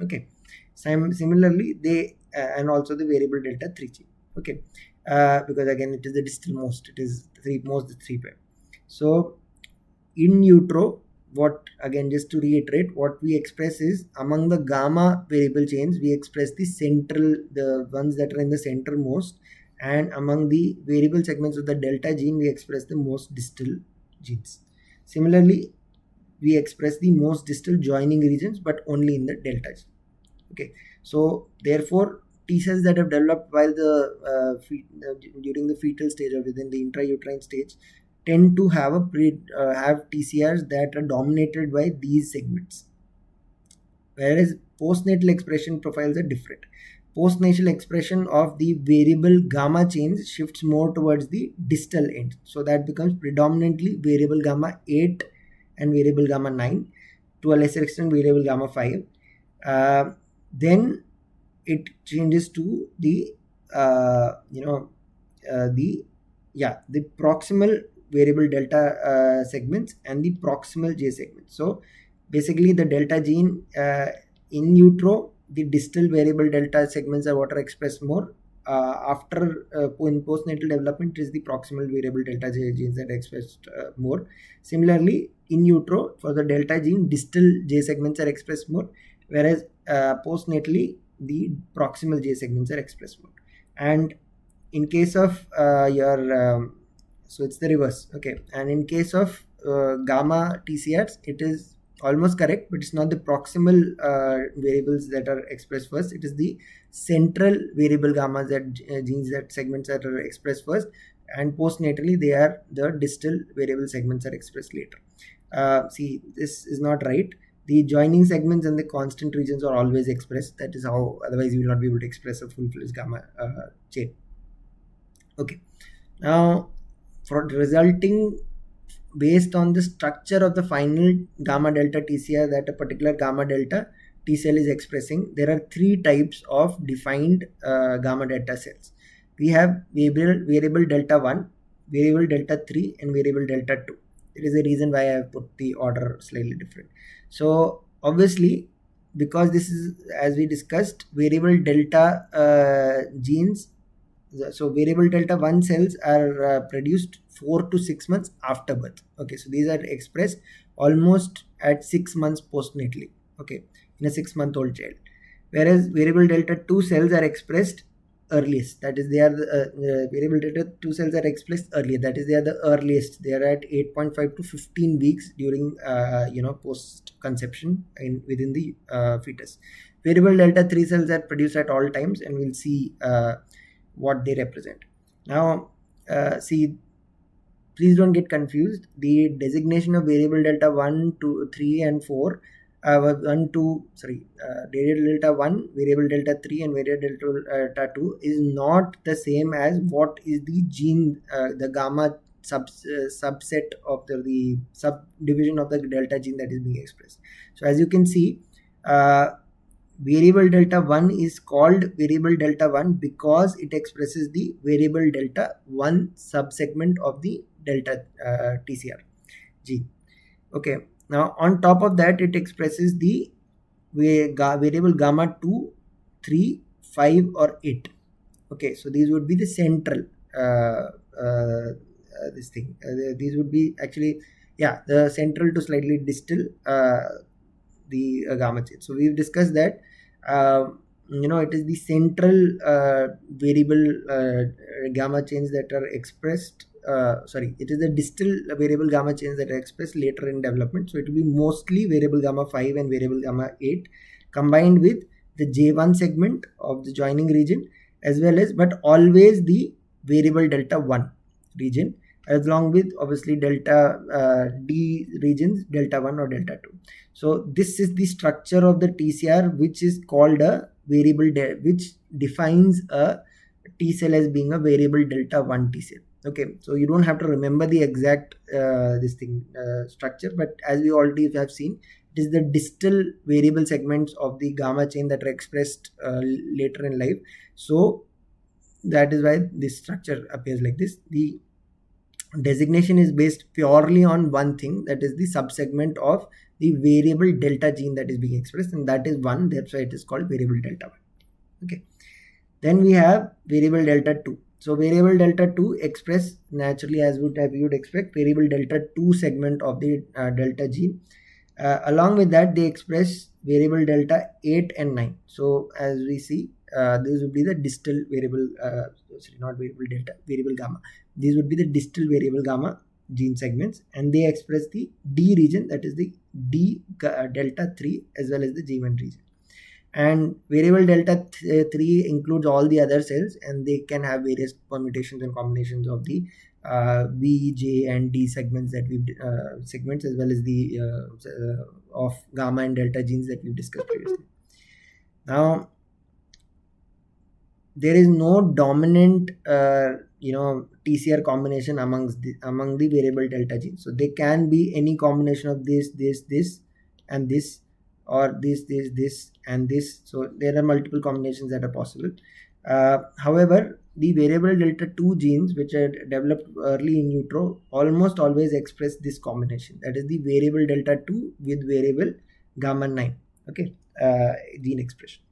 Okay. Similarly, they and also the variable delta 3 gene. Okay, because again it is the distal most, it is the 3'. So in utero, what again, just to reiterate, what we express is among the gamma variable chains, we express the central, the ones that are in the center most, and among the variable segments of the delta gene, we express the most distal genes. Similarly, we express the most distal joining regions, but only in the delta gene. Okay, so therefore T cells that have developed while during the fetal stage or within the intrauterine stage tend to have have TCRs that are dominated by these segments, whereas postnatal expression profiles are different. Postnatal expression of the variable gamma chains shifts more towards the distal end, so that becomes predominantly variable gamma 8 and variable gamma 9, to a lesser extent variable gamma 5. Then it changes to the the proximal variable delta segments and the proximal J segments. So basically the delta gene in utero, the distal variable delta segments are what are expressed more. After in postnatal development, it is the proximal variable delta J genes that are expressed more. Similarly, in utero, for the delta gene, distal J segments are expressed more, whereas postnatally the proximal J segments are expressed more. And in case of so it's the reverse. Okay, and in case of gamma TCRs, it is almost correct, but it's not the proximal variables that are expressed first. It is the central variable gamma genes, that segments that are expressed first, and postnatally they are the distal variable segments are expressed later. See, this is not right. The joining segments and the constant regions are always expressed. That is how, otherwise you will not be able to express a full-fledged gamma chain. Okay, now for resulting, based on the structure of the final gamma delta TCR that a particular gamma delta T cell is expressing, there are 3 types of defined gamma delta cells. We have variable delta 1, variable delta 3, and variable delta 2. There is a reason why I have put the order slightly different. So obviously, because this is, as we discussed, variable delta genes, so variable delta 1 cells are produced 4 to 6 months after birth. Okay, so these are expressed almost at 6 months postnatally, okay, in a 6-month-old child, whereas variable delta 2 cells are expressed earliest, that is they are the variable delta 2 cells are expressed earlier, that is they are the earliest, they are at 8.5 to 15 weeks during post conception within the fetus. Variable delta 3 cells are produced at all times, and we'll see what they represent. Now see, please don't get confused. The designation of variable delta 1, 2, 3 and 4 variable delta 1, variable delta 3 and variable delta 2 is not the same as what is the gene, the gamma subset of the subdivision of the delta gene that is being expressed. So as you can see, variable delta 1 is called variable delta 1 because it expresses the variable delta 1 subsegment of the delta TCR gene. Okay, now on top of that, it expresses the variable gamma 2, 3, 5 or 8. Okay, so these would be the central these would be actually, the central to slightly distal the gamma chain. So we've discussed that it is the central variable gamma chains that are expressed, it is the distal variable gamma chains that are expressed later in development. So it will be mostly variable gamma 5 and variable gamma 8 combined with the J1 segment of the joining region, as well as, but always the variable delta 1 region, along with obviously delta D regions, delta 1 or delta 2. So this is the structure of the TCR, which is called a variable which defines a T cell as being a variable delta 1 T cell. Okay, so you don't have to remember the exact structure, but as we already have seen, it is the distal variable segments of the gamma chain that are expressed later in life. So that is why this structure appears like this. The designation is based purely on one thing, that is the subsegment of the variable delta gene that is being expressed, and that is 1. That's why it is called variable delta 1. Okay, then we have variable delta 2. So variable delta 2 express naturally, as you would expect, variable delta 2 segment of the delta gene. Along with that, they express variable delta 8 and 9. So as we see, this would be the distal variable, not variable delta, variable gamma. These would be the distal variable gamma gene segments, and they express the D region, that is the D delta 3 as well as the G1 region. And variable delta 3 includes all the other cells, and they can have various permutations and combinations of the B, J and D segments that we've segments, as well as the of gamma and delta genes that we've discussed previously. Now there is no dominant TCR combination among the variable delta genes. So they can be any combination of this and this, or this and this. So there are multiple combinations that are possible. However, the variable delta 2 genes, which are developed early in utero, almost always express this combination, that is the variable delta 2 with variable gamma 9 gene expression.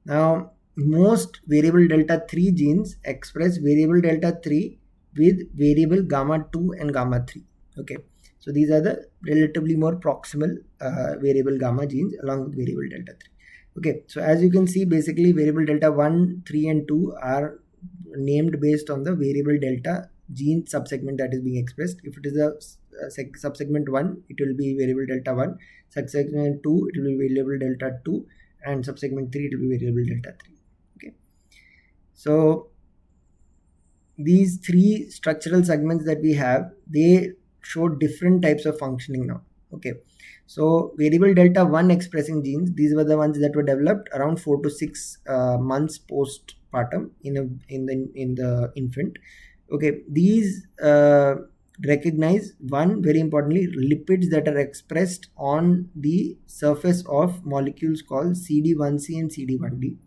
Now most variable delta 3 genes express variable delta 3 with variable gamma 2 and gamma 3. Okay, so these are the relatively more proximal variable gamma genes along with variable delta 3. Okay, so as you can see, basically variable delta 1, 3 and 2 are named based on the variable delta gene subsegment that is being expressed. If it is a subsegment 1, it will be variable delta 1, subsegment 2 it will be variable delta 2, and subsegment 3 it will be variable delta 3. Okay, so these 3 structural segments that we have, they show different types of functioning now. Okay, so variable delta 1 expressing genes, these were the ones that were developed around 4 to 6 months postpartum in the infant. Okay, these recognize, one, very importantly, lipids that are expressed on the surface of molecules called CD1C and CD1D.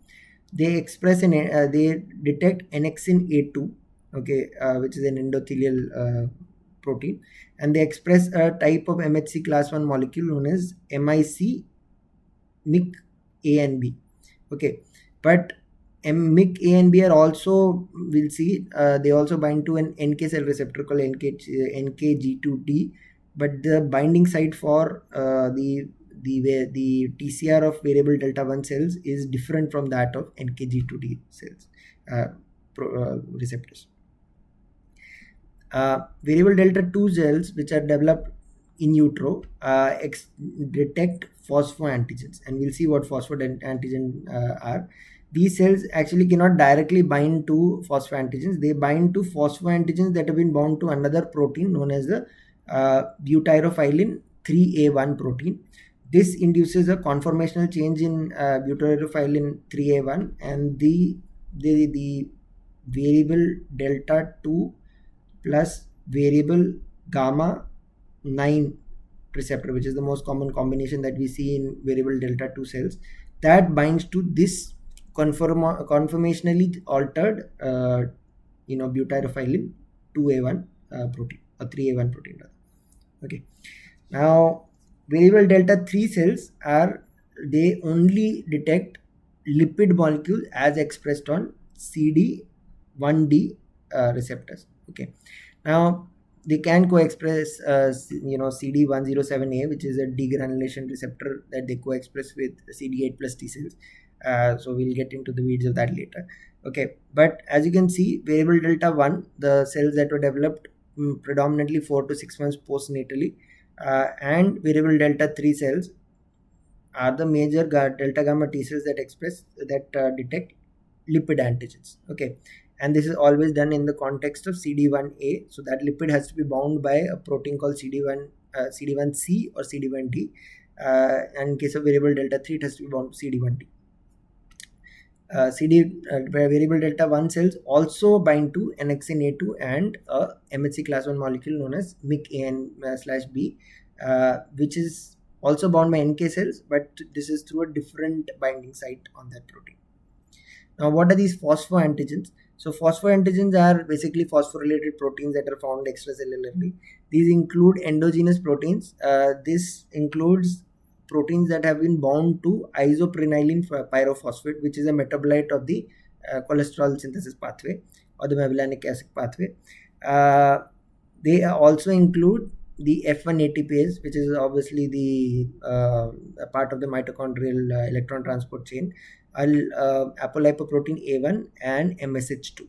They express and they detect annexin A2, which is an endothelial protein, and they express a type of MHC class 1 molecule known as MIC A and B. Okay, but MIC A and B are also, we'll see, they also bind to an NK cell receptor called NKG2D, but the binding site for the the TCR of variable delta 1 cells is different from that of NKG2D cells receptors. Variable delta 2 cells which are developed in utero detect phosphoantigens, and we'll see what phosphoantigens are. These cells actually cannot directly bind to phosphoantigens. They bind to phosphoantigens that have been bound to another protein known as the butyrophilin 3A1 protein. This induces a conformational change in butyrophilin 3A1, and the variable delta 2 plus variable gamma 9 receptor, which is the most common combination that we see in variable delta 2 cells, that binds to this conformationally altered butyrophilin 2A1 protein or 3A1 protein rather. Okay, now variable delta 3 cells they only detect lipid molecules as expressed on CD1D receptors. Okay, now they can co-express CD107A, which is a degranulation receptor that they co-express with CD8 plus T cells. So we'll get into the weeds of that later. Okay, but as you can see, variable delta 1, the cells that were developed predominantly 4 to 6 months postnatally, and variable delta 3 cells are the major delta gamma T cells that detect lipid antigens. Okay, and this is always done in the context of CD1A. So that lipid has to be bound by a protein called CD1C or CD1D. And in case of variable delta 3, it has to be bound to CD1D. Variable delta 1 cells also bind to annexin-A2 and a MHC class 1 molecule known as MIC-AN/B, which is also bound by NK cells, but this is through a different binding site on that protein. Now, what are these phosphoantigens? So phosphoantigens are basically phosphorylated proteins that are found extracellularly. These include endogenous proteins. This includes proteins that have been bound to isoprenyline pyrophosphate, which is a metabolite of the cholesterol synthesis pathway or the mevalonic acid pathway. They also include the F1 ATPase, which is obviously the part of the mitochondrial electron transport chain, apolipoprotein A1 and MSH2.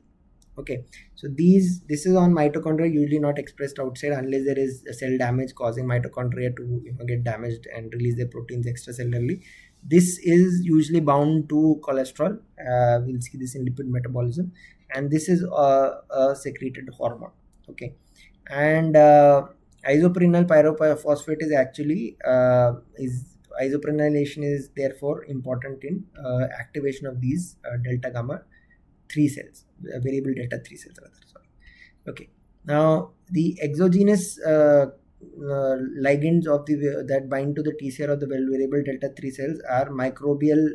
Okay, so this is on mitochondria, usually not expressed outside unless there is a cell damage causing mitochondria to get damaged and release their proteins extracellularly. This is usually bound to cholesterol. We'll see this in lipid metabolism, and this is a secreted hormone. Okay, and isoprenyl pyrophosphate is actually isoprenylation is therefore important in activation of these delta gamma 3 cells, variable delta 3 cells rather. Sorry. Okay. Now the exogenous ligands of that bind to the TCR of the variable delta 3 cells are microbial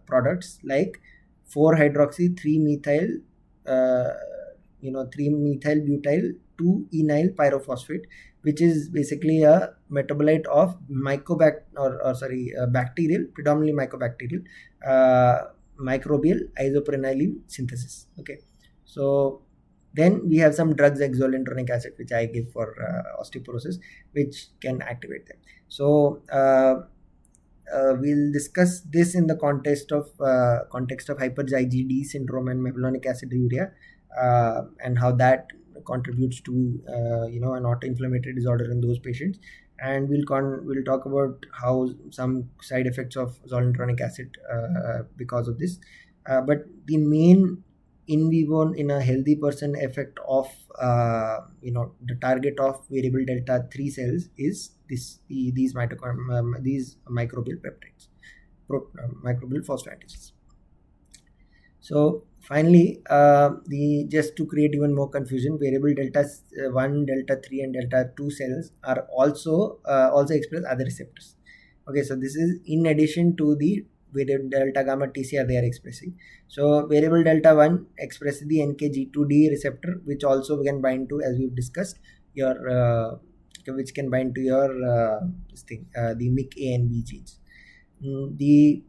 products like 4-hydroxy 3-methyl 3-methyl butyl 2-enyl pyrophosphate, which is basically a metabolite of bacterial, predominantly mycobacterial microbial isoprenyline synthesis. Okay, so then we have some drugs like zoledronic acid, which I give for osteoporosis, which can activate them. So we'll discuss this in the context of hyper-IgD syndrome and mevalonic aciduria, and how that contributes to an autoinflammatory disorder in those patients. And we'll talk about how some side effects of zoledronic acid because of this. But the main in vivo in a healthy person effect of the target of variable delta 3 cells is these microbial peptides, microbial phosphoantigens. So finally, just to create even more confusion, variable delta 1, delta 3 and delta 2 cells are also express other receptors. Okay, so this is in addition to the variable delta gamma TCR they are expressing. So variable delta 1 expresses the NKG2D receptor, which also can bind to, as we've discussed, which can bind to your the MIC-A and B genes. The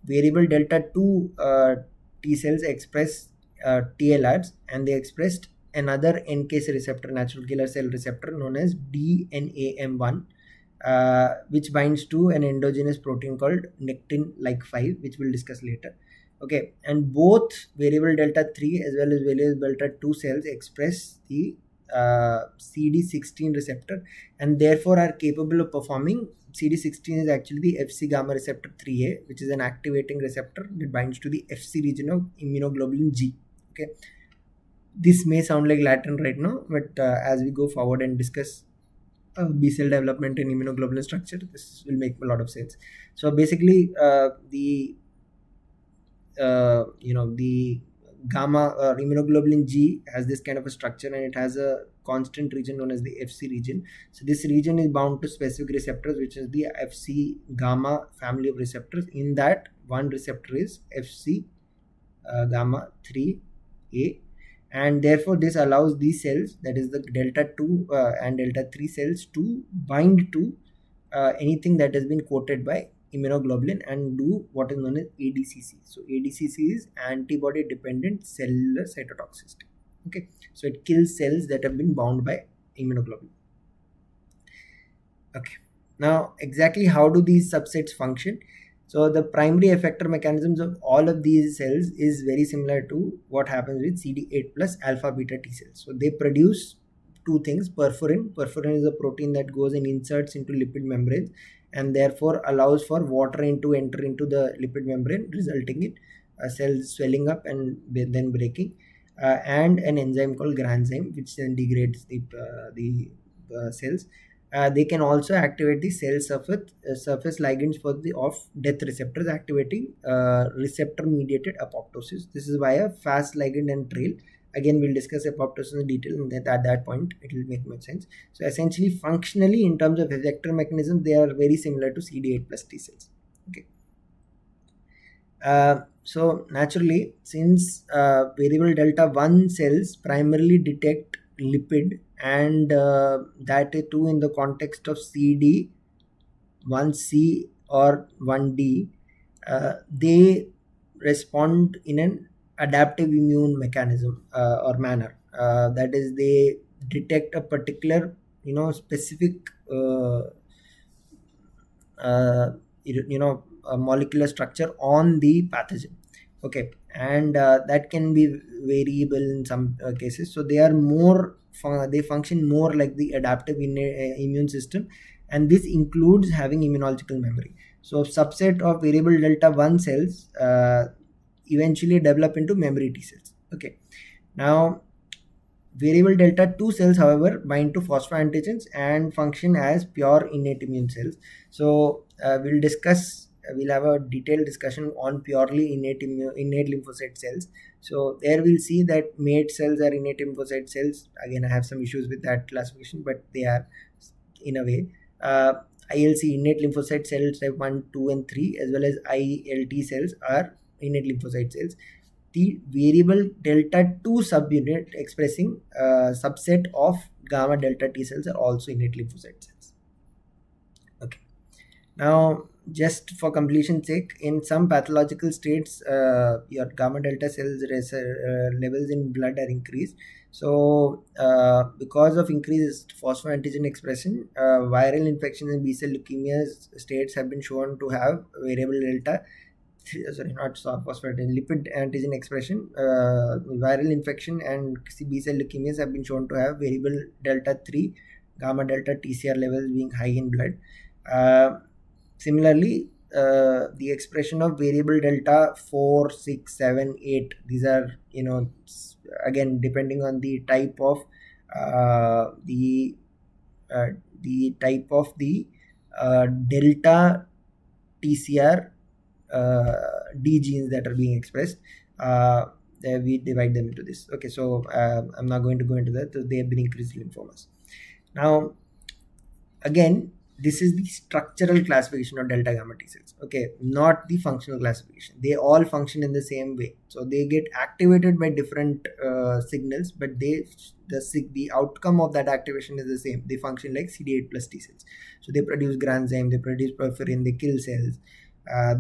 variable delta 2 T cells express TLRs, and they expressed another NK receptor, natural killer cell receptor, known as DNAM1, which binds to an endogenous protein called nectin-like 5, which we'll discuss later. Okay, and both variable delta 3 as well as variable delta 2 cells express the CD16 receptor, and therefore are capable of performing. CD16 is actually the Fc gamma receptor 3A, which is an activating receptor that binds to the Fc region of immunoglobulin G. Okay, this may sound like Latin right now, but as we go forward and discuss B cell development and immunoglobulin structure, this will make a lot of sense. So basically, the gamma immunoglobulin G has this kind of a structure, and it has a constant region known as the Fc region. So this region is bound to specific receptors, which is the Fc gamma family of receptors. In that, one receptor is Fc gamma 3A, and therefore this allows these cells, that is the delta 2 and delta 3 cells, to bind to anything that has been coated by immunoglobulin and do what is known as ADCC. So ADCC is antibody dependent cellular cytotoxicity. Okay, so it kills cells that have been bound by immunoglobulin. Okay, now exactly how do these subsets function? So the primary effector mechanisms of all of these cells is very similar to what happens with CD8 plus alpha beta T cells. So they produce two things: perforin. Perforin is a protein that goes and inserts into lipid membranes, and therefore allows for water to enter into the lipid membrane, resulting in cells swelling up and then breaking, and an enzyme called granzyme, which then degrades the cells. They can also activate the cell surface ligands for the off-death receptors, activating receptor-mediated apoptosis. This is via fast ligand and trail. Again, we'll discuss apoptosis in detail, and at that point it will make much sense. So essentially, functionally, in terms of effector mechanism, they are very similar to CD8 plus T cells. Okay. So naturally, since variable delta 1 cells primarily detect lipid, and that too in the context of CD 1C or 1D, they respond in an adaptive immune mechanism or manner. That is, they detect a particular specific molecular structure on the pathogen. Okay, and that can be variable in some cases. So they are more they function more like the adaptive immune system, and this includes having immunological memory. So subset of variable delta 1 cells eventually develop into memory T cells. Okay, now variable delta 2 cells, however, bind to phosphoantigens and function as pure innate immune cells. So we'll have a detailed discussion on purely innate lymphocyte cells. So there we'll see that mate cells are innate lymphocyte cells. Again, I have some issues with that classification, but they are in a way. ILC, innate lymphocyte cells type 1, 2 and 3, as well as ILT cells are innate lymphocyte cells. The variable delta 2 subunit expressing subset of gamma delta T cells are also innate lymphocyte cells. Okay, now just for completion's sake, in some pathological states, your gamma delta cells levels in blood are increased. So because of increased phosphoantigen expression, viral infections and B cell leukemias states have been shown to have variable delta lipid antigen expression. Viral infection and B cell leukemias have been shown to have variable delta 3 gamma delta TCR levels being high in blood. Similarly, the expression of variable delta 4, 6, 7, 8, these are again depending on the type of the delta TCR D genes that are being expressed. We divide them into this. Okay, so I'm not going to go into that. So they have been increased lymphomas. Now again, this is the structural classification of delta gamma T cells. Okay, not the functional classification. They all function in the same way. So they get activated by different signals, but the outcome of that activation is the same. They function like CD8 plus T cells. So they produce granzyme, they produce perforin, they kill cells,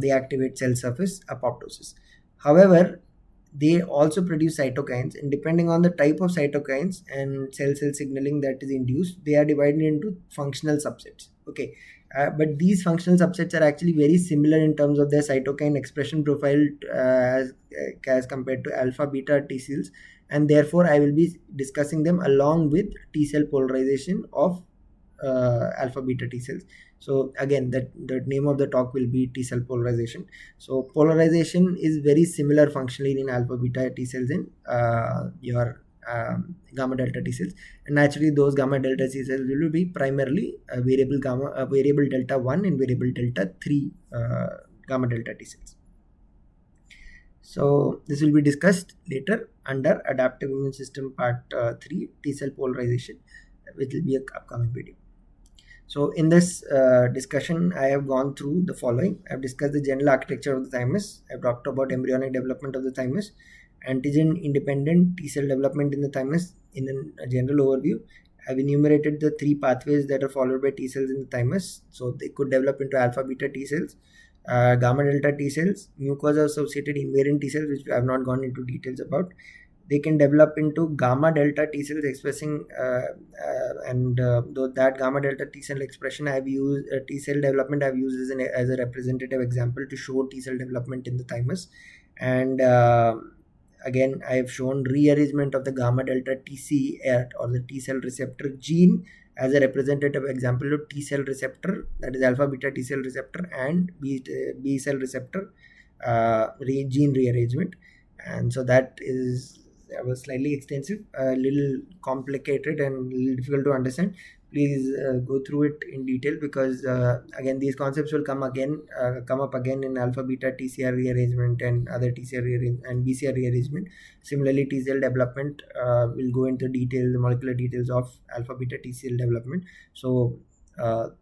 they activate cell surface apoptosis. However, they also produce cytokines, and depending on the type of cytokines and cell signaling that is induced, they are divided into functional subsets. Okay, but these functional subsets are actually very similar in terms of their cytokine expression profile as compared to alpha beta T cells, and therefore I will be discussing them along with T cell polarization of alpha beta T cells. So again, the name of the talk will be T cell polarization. So polarization is very similar functionally in alpha beta T cells and your gamma delta T cells, and naturally those gamma delta T cells will be primarily variable delta 1 and variable delta 3 gamma delta T cells. So this will be discussed later under adaptive immune system part 3, T cell polarization, which will be an upcoming video. So in this discussion, I have gone through the following. I have discussed the general architecture of the thymus. I have talked about embryonic development of the thymus, antigen independent T cell development in the thymus in a general overview. I have enumerated the 3 pathways that are followed by T cells in the thymus. So they could develop into alpha beta T cells, gamma delta T cells, mucosa associated invariant T cells, which I have not gone into details about. They can develop into gamma delta T cells expressing though that gamma delta T cell expression I have used T cell development I have used as a representative example to show T cell development in the thymus. And again, I have shown rearrangement of the gamma delta TCR or the T cell receptor gene as a representative example of T cell receptor, that is alpha beta T cell receptor, and B cell receptor gene rearrangement. And so that was slightly extensive, a little complicated and a little difficult to understand. Please go through it in detail, because again, these concepts will come up again in alpha beta TCR rearrangement and other TCR and BCR rearrangement. Similarly, T cell development will go into the molecular details of alpha beta T cell development. So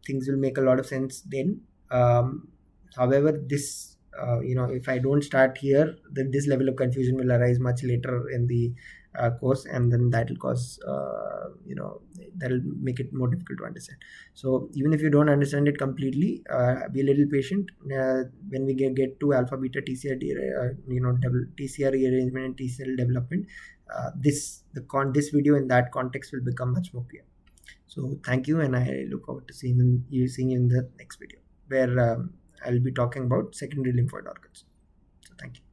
things will make a lot of sense then. However, this if I don't start here, then this level of confusion will arise much later in the course, and then that will cause that'll make it more difficult to understand. So even if you don't understand it completely, be a little patient. When we get to alpha beta TCR TCR rearrangement and T cell development, this video in that context will become much more clear. So thank you, and I look forward to seeing you in the next video, where I'll be talking about secondary lymphoid organs. So thank you.